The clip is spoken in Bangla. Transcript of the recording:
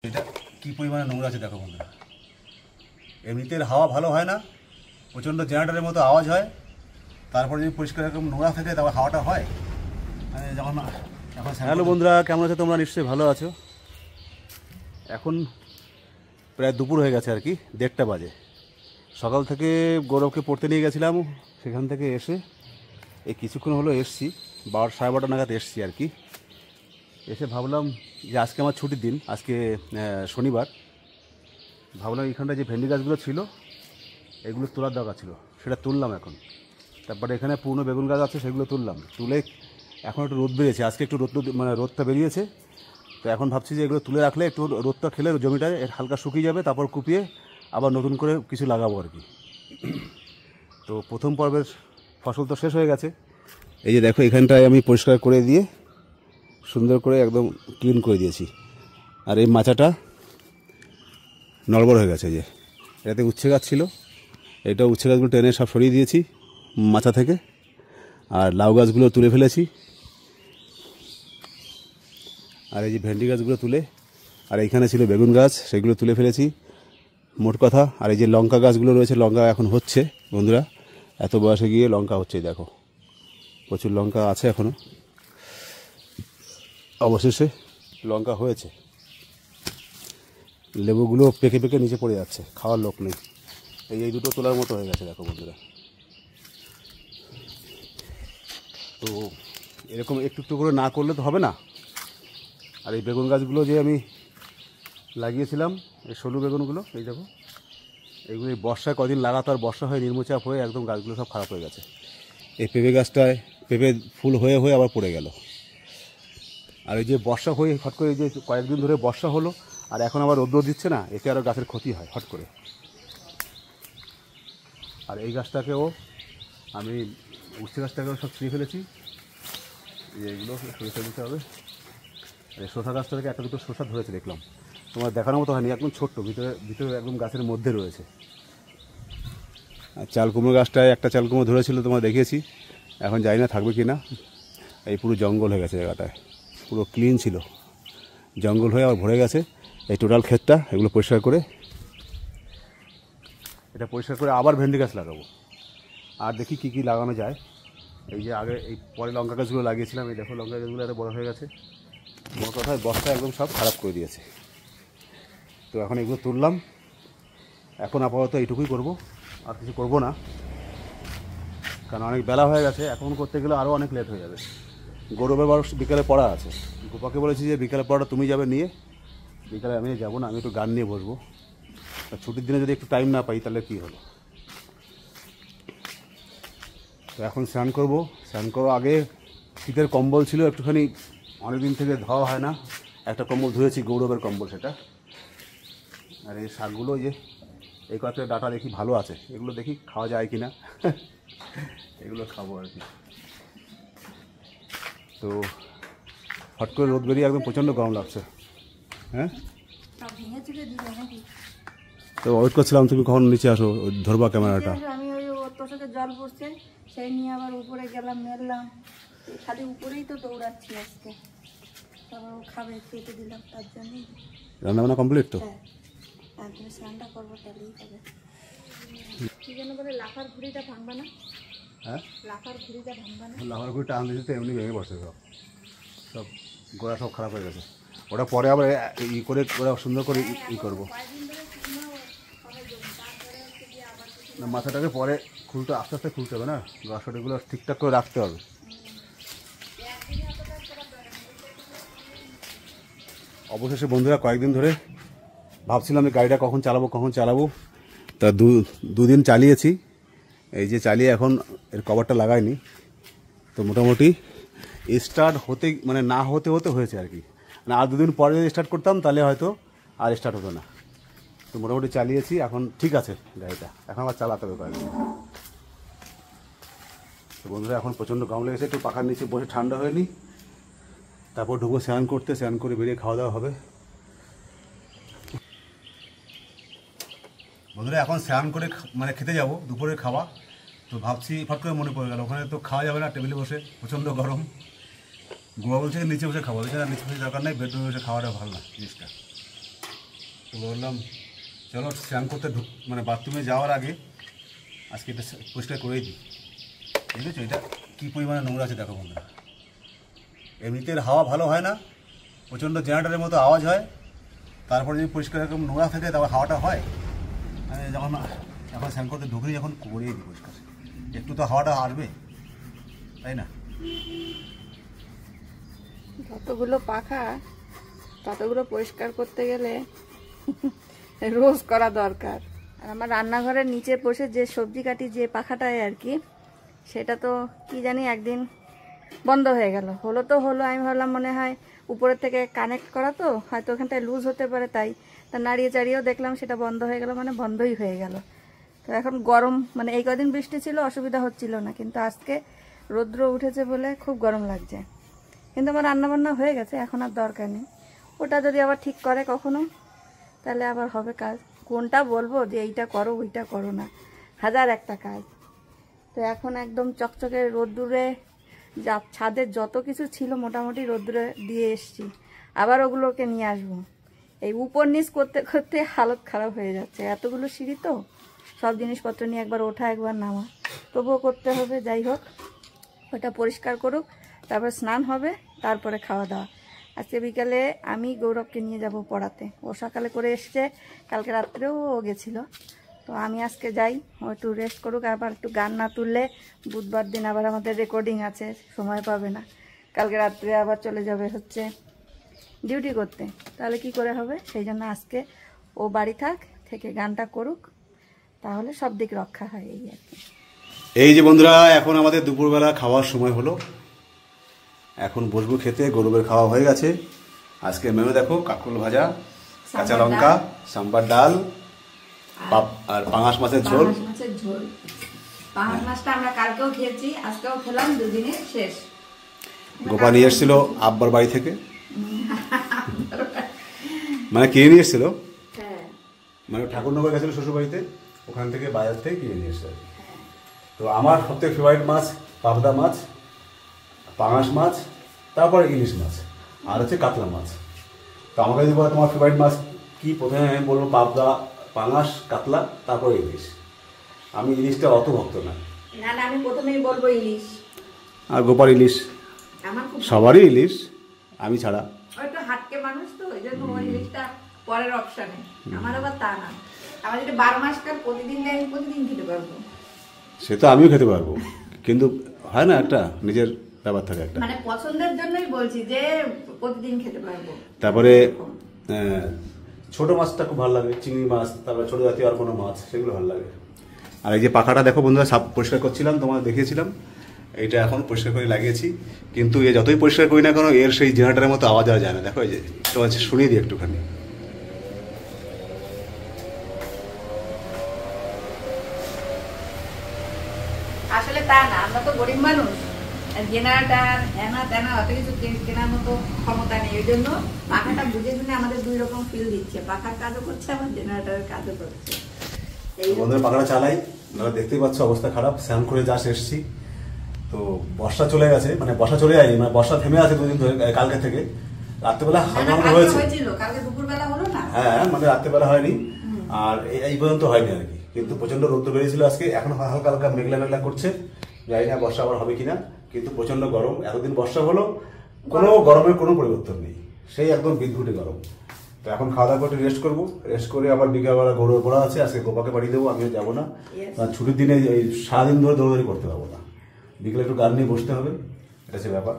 এটা কী পরিমাণে নোংরা আছে দেখো বন্ধুরা। এমনিতে হাওয়া ভালো হয় না, প্রচণ্ড জেনারেটরের মতো আওয়াজ হয়। তারপরে যদি পরিষ্কার এরকম নোংরা থাকে তারপর হাওয়াটা হয় যখন এখন। হ্যালো বন্ধুরা, কেমন আছো তোমরা? নিশ্চয়ই ভালো আছো। এখন প্রায় দুপুর হয়ে গেছে আর কি, 1:30 বাজে। সকাল থেকে গৌরবকে পড়তে নিয়ে গেছিলাম, সেখান থেকে এসে এই কিছুক্ষণ হলো এসছি, 12-12:30 নাগাদ এসছি আর কি। এসে ভাবলাম যে আজকে আমার ছুটির দিন, আজকে শনিবার। ভাবলাম এইখানটায় যে ভেন্ডি গাছগুলো ছিল এগুলো তোলার দরকার ছিল, সেটা তুললাম এখন। তারপরে এখানে পুরনো বেগুন গাছ আছে, সেগুলো তুললাম। তুলে এখন একটু রোদ বেরিয়েছে, আজকে একটু রোদটা বেরিয়েছে। তো এখন ভাবছি যে এগুলো তুলে রাখলে একটু রোদটা খেলে জমিটায় হালকা শুকিয়ে যাবে, তারপর কুপিয়ে আবার নতুন করে কিছু লাগাবো আর কি। তো প্রথম পর্বের ফসল তো শেষ হয়ে গেছে। এই যে দেখো, এখানটায় আমি পরিষ্কার করে দিয়ে সুন্দর করে একদম ক্লিন করে দিয়েছি। আর এই মাচাটা নড়বড় হয়ে গেছে। যে এটাতে উচ্ছে গাছ ছিল, এটা উচ্ছে গাছগুলো টেনে সব সরিয়ে দিয়েছি মাচা থেকে। আর লাউ গাছগুলো তুলে ফেলেছি, আর এই যে ভেন্ডি গাছগুলো তুলে, আর এইখানে ছিল বেগুন গাছ, সেগুলো তুলে ফেলেছি মোট কথা। আর এই যে লঙ্কা গাছগুলো রয়েছে, লঙ্কা এখন হচ্ছে বন্ধুরা, এত বয়সে গিয়ে লঙ্কা হচ্ছে। দেখো প্রচুর লঙ্কা আছে এখনও, অবশেষে লঙ্কা হয়েছে। লেবুগুলো পেকে পেকে নিচে পড়ে যাচ্ছে, খাওয়ার লোক নেই। এই দুটো তোলার মতো হয়ে গেছে দেখো বন্ধুরা। তো এরকম একটু একটু করে না করলে তো হবে না। আর এই বেগুন গাছগুলো যে আমি লাগিয়েছিলাম, এই সরু বেগুনগুলো, এই দেখো এইগুলো এই বর্ষায় কদিন লাগাতার বর্ষা হয়ে নির্মচাপ হয়ে একদম গাছগুলো সব খারাপ হয়ে গেছে। এই পেঁপে গাছটায় পেঁপে ফুল হয়ে হয়ে আবার পড়ে গেল। আর এই যে বর্ষা হয়ে হট করে, এই যে কয়েকদিন ধরে বর্ষা হলো আর এখন আবার রৌদ্র দিচ্ছে না, এতে আরও গাছের ক্ষতি হয় হট করে। আর এই গাছটাকেও আমি, উচ্ছে গাছটাকেও সব ছিঁড়ে ফেলেছি। এইগুলো সরিয়ে ফেলতে হবে। আর এই শসা গাছটা থেকে একটা দুটো শসা ধরেছে দেখলাম, তোমার দেখানোর মতো হয়নি, একদম ছোট্ট, ভিতরে একদম গাছের মধ্যে রয়েছে। আর চাল কুমড়ো গাছটায় একটা চাল কুমড়ো ধরেছিল, তোমার দেখিয়েছি। এখন জানি না থাকবে কি না। এই পুরো জঙ্গল হয়ে গেছে জায়গাটায়, পুরো ক্লিন ছিল, জঙ্গল হয়ে আবার ভরে গেছে। এই টোটাল ক্ষেতটা এগুলো পরিষ্কার করে, এটা পরিষ্কার করে আবার ভেন্ডি গাছ লাগাবো। আর দেখি কী কী লাগানো যায়। এই যে আগে এই পরে লঙ্কা গাছগুলো লাগিয়েছিলাম, এই দেখো লঙ্কা গাছগুলো এত বড় হয়ে গেছে। বড় কথায় বর্ষা একদম সব খারাপ করে দিয়েছে। তো এখন এগুলো তুললাম, এখন আপাতত এইটুকুই করব, আর কিছু করব না, কারণ অনেক বেলা হয়ে গেছে। এখন করতে গেলে আরও অনেক লেট হয়ে যাবে। গৌরবের বিকালে পড়া আছে, গোপাকে বলেছি যে বিকালে পড়াটা তুমি যাবে নিয়ে, বিকালে আমি যাবো না, আমি একটু গান নিয়ে বসবো। ছুটির দিনে যদি একটু টাইম না পাই তাহলে কী হলো। তো এখন স্নান করব। স্নান করার আগে শীতের কম্বল ছিল একটুখানি, অনেকদিন থেকে ধোয়া হয় না, একটা কম্বল ধুয়েছি, গৌরবের কম্বল সেটা। আর এই শাকগুলো, যে এই কয়েকটা ডাটা দেখি ভালো আছে, এগুলো দেখি খাওয়া যায় কি না এগুলো খাবো আর কি। তো হট করে রোদ বেরিয়ে একদম প্রচণ্ড গরম লাগছে। হ্যাঁ, তো ওয়েট করছিলাম তুমি কখন নিচে আসো, ধরবা ক্যামেরাটা। আমি ওই তোর সাথে জল পড়ছে সেই নিয়ে আবার উপরে গেলাম, মেরলাম, খালি উপরেই তো দৌড়াচ্ছি আজকে। তারপর ও খাবে, খেতে দিলাম, তার জন্যই। রান্নাবান্না কমপ্লিট তো? হ্যাঁ, তারপরে স্নানটা করবো, তাহলেই হবে। কি যেন বলে, লাফার ঘুড়িটা ভাঙবা না? হ্যাঁ, লাফার ঘুড়িটা ভাঙবা না? লাফার ঘুড়ি টান দিতে এমনি ভেঙে পড়ছে, সব গোড়া সব খারাপ হয়ে গেছে। ওটা পরে আবার ই করে ওরা সুন্দর করে ই করবো না, মাথাটাকে পরে খুলতে, আস্তে আস্তে খুলতে হবে না, গাছটাগুলো ঠিকঠাক করে রাখতে হবে। অবশেষে বন্ধুরা কয়েকদিন ধরে ভাবছিলাম যে গাড়িটা কখন চালাবো। তা দুদিন চালিয়েছি। এই যে চালিয়ে এখন এর কভারটা লাগাইনি, তো মোটামুটি স্টার্ট হতে, মানে না হতে হয়েছে আর কি। মানে আর দুদিন পরে যদি স্টার্ট করতাম তাহলে হয়তো আর স্টার্ট হতো না। তো মোটামুটি চালিয়েছি, এখন ঠিক আছে গাড়িটা, এখন আবার চালাতে হবে কয়েকদিন। তো বন্ধুরা এখন প্রচণ্ড গরম লেগেছে, একটু পাখার নিচে বসে ঠান্ডা হয়নি, তারপর ঢুকবো স্নান করতে, স্নান করে বেরিয়ে খাওয়া দাওয়া হবে। বন্ধুরা এখন স্নান করে মানে খেতে যাব দুপুরের খাওয়া। তো ভাবছি, ফট করে মনে পড়ে গেল ওখানে তো খাওয়া যাবে না টেবিলে বসে, প্রচণ্ড গরম। গোয়া বলছে নিচে বসে খাবো, নিচে বসে দরকার নেই, বেডরুমে বসে খাওয়াটা ভালো না জিনিসটা। তো বললাম চলো স্নান করতে মানে বাথরুমে যাওয়ার আগে আজকে এটা পরিষ্কার করেই দিই। বুঝেছো এটা কী পরিমাণে নোংরা আছে দেখো বন্ধুরা। এমনিতে হাওয়া ভালো হয় না, প্রচণ্ড জেনারেটরের মতো আওয়াজ হয়। তারপরে যদি পরিষ্কার এরকম নোংরা থাকে তারপর হাওয়াটা হয়। মানে যখন এখন স্নান করতে ঢুকলেই যখন করিয়ে দিই পরিষ্কার, একটু তো হাওয়াটা আসবে, তাই না? যতগুলো পাখা ততগুলো পরিষ্কার করতে গেলে রোজ করা দরকার। আর আমার রান্নাঘরের নিচে বসে যে সবজি কাটি যে পাখাটায় আর কি, সেটা তো কি জানি একদিন বন্ধ হয়ে গেল। হলো তো হলো, আমি ভাবলাম মনে হয় উপরের থেকে কানেক্ট করা তো হয়তো ওখানটায় লুজ হতে পারে, তাই তা নাড়িয়ে চাড়িয়েও দেখলাম সেটা বন্ধ হয়ে গেল, মানে বন্ধই হয়ে গেল। তো এখন গরম, মানে এই কদিন বৃষ্টি ছিল অসুবিধা হচ্ছিল না, কিন্তু আজকে রৌদ্র উঠেছে বলে খুব গরম লাগছে। কিন্তু আমার রান্নাবান্না হয়ে গেছে, এখন আর দরকার নেই। ওটা যদি আবার ঠিক করে কখনো তাহলে আবার হবে কাজ। কোনটা বলবো যে এইটা করো ওইটা করো না, হাজার একটা কাজ। তো এখন একদম চকচকে রোদ্দুরে যা ছাদের যত কিছু ছিল মোটামুটি রোদ্দুরে দিয়ে এসছি, আবার ওগুলোকে নিয়ে আসবো। এই উপর নিচ করতে করতে হালত খারাপ হয়ে যাচ্ছে, এতগুলো সিঁড়ি তো সব জিনিসপত্র নিয়ে একবার ওঠা একবার নামা, তবুও করতে হবে। যাই হোক, ওটা পরিষ্কার করুক, তারপর স্নান হবে, তারপরে খাওয়া দাওয়া। আজকে বিকালে আমি গৌরবকে নিয়ে যাব পড়াতে। ও সকালে করে এসছে, কালকে রাত্রেও ও গেছিলো। তো আমি আজকে যাই, ও একটু রেস্ট করুক। আবার একটু গান না তুললে বুধবার দিন আবার আমাদের রেকর্ডিং আছে, সময় পাবে না। কালকে রাত্রে আবার চলে যাবে হচ্ছে ডিউটি করতে, তাহলে কি করে হবে? সেই জন্য আজকে ও বাড়ি থেকে গানটা করুক, তাহলে সব দিক রক্ষা হয়। এই আর কি। এই যে বন্ধুরা, এখন আমাদের দুপুরবেলা খাওয়ার সময় হলো, এখন বসবো খেতে। গরুবের খাওয়া হয়ে গেছে। আজকে মেনু দেখো, কাঁকরোল ভাজা, কাঁচা লঙ্কা, সাম্বার ডাল আর পাঙাশ মাছের ঝোল। পাঙাশ মাছটা আমরা কালকেও খেয়েছি, আজকেও খেলাম, দুদিনে শেষ। গোপা নিয়ে এসেছিল আব্বার বাড়ি থেকে, মানে কিনে নিয়ে এসেছিল, মানে ঠাকুরনগর গেছিল শ্বশুর বাড়িতে, ওখান থেকে বাজার থেকে কিনে নিয়ে এসেছিল। তো আমার সবথেকে ফেভারিট মাছ পাবদা মাছ, পাঙাশ মাছ, তারপরে ইলিশ মাছ, আর হচ্ছে কাতলা মাছ। তো আমাকে যদি বলো তোমার ফেভারিট মাছ কি, প্রথমে আমি বলবো পাবদা, পাঙাশ, কাতলা, তারপরে ইলিশ। আমি ইলিশটা অত ভক্ত না, না আমি প্রথমেই বলবো ইলিশ। আর গোপাল ইলিশ, সবারই ইলিশ, আমি ছাড়া। ওই তো হাটকে মানুষ, তো ওই জন্য ওই ইলিশটা পরের অপশানে। আমার আবার তা না, আমার যেটা 12 মাস কাল প্রতিদিন দেয়, আমি প্রতিদিন খেতে পারবো। সে তো আমিও খেতে পারবো, কিন্তু হয় না একটা নিজের ব্যাপার থাকে একটা, মানে পছন্দের জন্যই বলছি যে প্রতিদিন খেতে পারবো। তারপরে ছোট মাছটা খুব ভালো লাগে, চিংড়ি মাছ, তারপরে ছোট জাতীয় আর কোনো মাছ, সেগুলো ভালো লাগে। আর এই যে পাখাটা দেখো বন্ধুরা, সাপ পরিষ্কার করছিলাম, তোমার দেখিয়েছিলাম, এইটা এখন পরিষ্কার করে লাগিয়েছি। কিন্তু এ যতই পরিষ্কার করি না কেন, এর সেই জেনারেটরের মতো আওয়াজ আর যায় না। দেখো এই যে তোমার শুনিয়ে দিই একটুখানি। আসলে তা না, আমরা তো গরিব মানুষ, জেনারেটার হেনা তেনা অত কিছু কেনার মতো ক্ষমতা নেই। ওই জন্য পাখাটা বুঝে শুনে আমাদের 2 রকম ফিল দিচ্ছে, পাখার কাজও করছে, আমার জেনারেটারের কাজও করছে। বন্ধুরা পাখাটা চালাই, আপনারা দেখতেই পাচ্ছ অবস্থা খারাপ। স্নান করে জাস্ট এসেছি, তো বর্ষা চলে গেছে, মানে বর্ষা চলে যায়নি, মানে বর্ষা থেমে আছে 2 দিন ধরে, কালকে থেকে। রাত্রেবেলা হালকা হয়েছে, কালকে দুপুরবেলা হলো না, হ্যাঁ মানে রাত্রেবেলা হয়নি, আর এই পর্যন্ত হয়নি আর কি। কিন্তু প্রচন্ড রোদ্দুর বেরিয়েছিল আজকে, এখন হালকা হালকা মেঘলা মেঘলা করছে, জানি না বর্ষা আবার হবে কিনা। কিন্তু প্রচন্ড গরম, এতদিন বর্ষা হলো, কোনো গরমের কোনো পরিবর্তন নেই, সেই একদম বিদ্যুটে গরম। তো এখন খাওয়া দাওয়া করে রেস্ট করবো, রেস্ট করে আবার বিকালবেলা গরুর পড়া আছে, আজকে গোপাকে বাড়ি দেবো, আমিও যাবো না, কারণ ছুটির দিনে এই সারাদিন ধরে দৌড়াদৌড়ি করতে পারবো না, বিকেলে একটু গান নিয়ে বসতে হবে, এটা হচ্ছে ব্যাপার।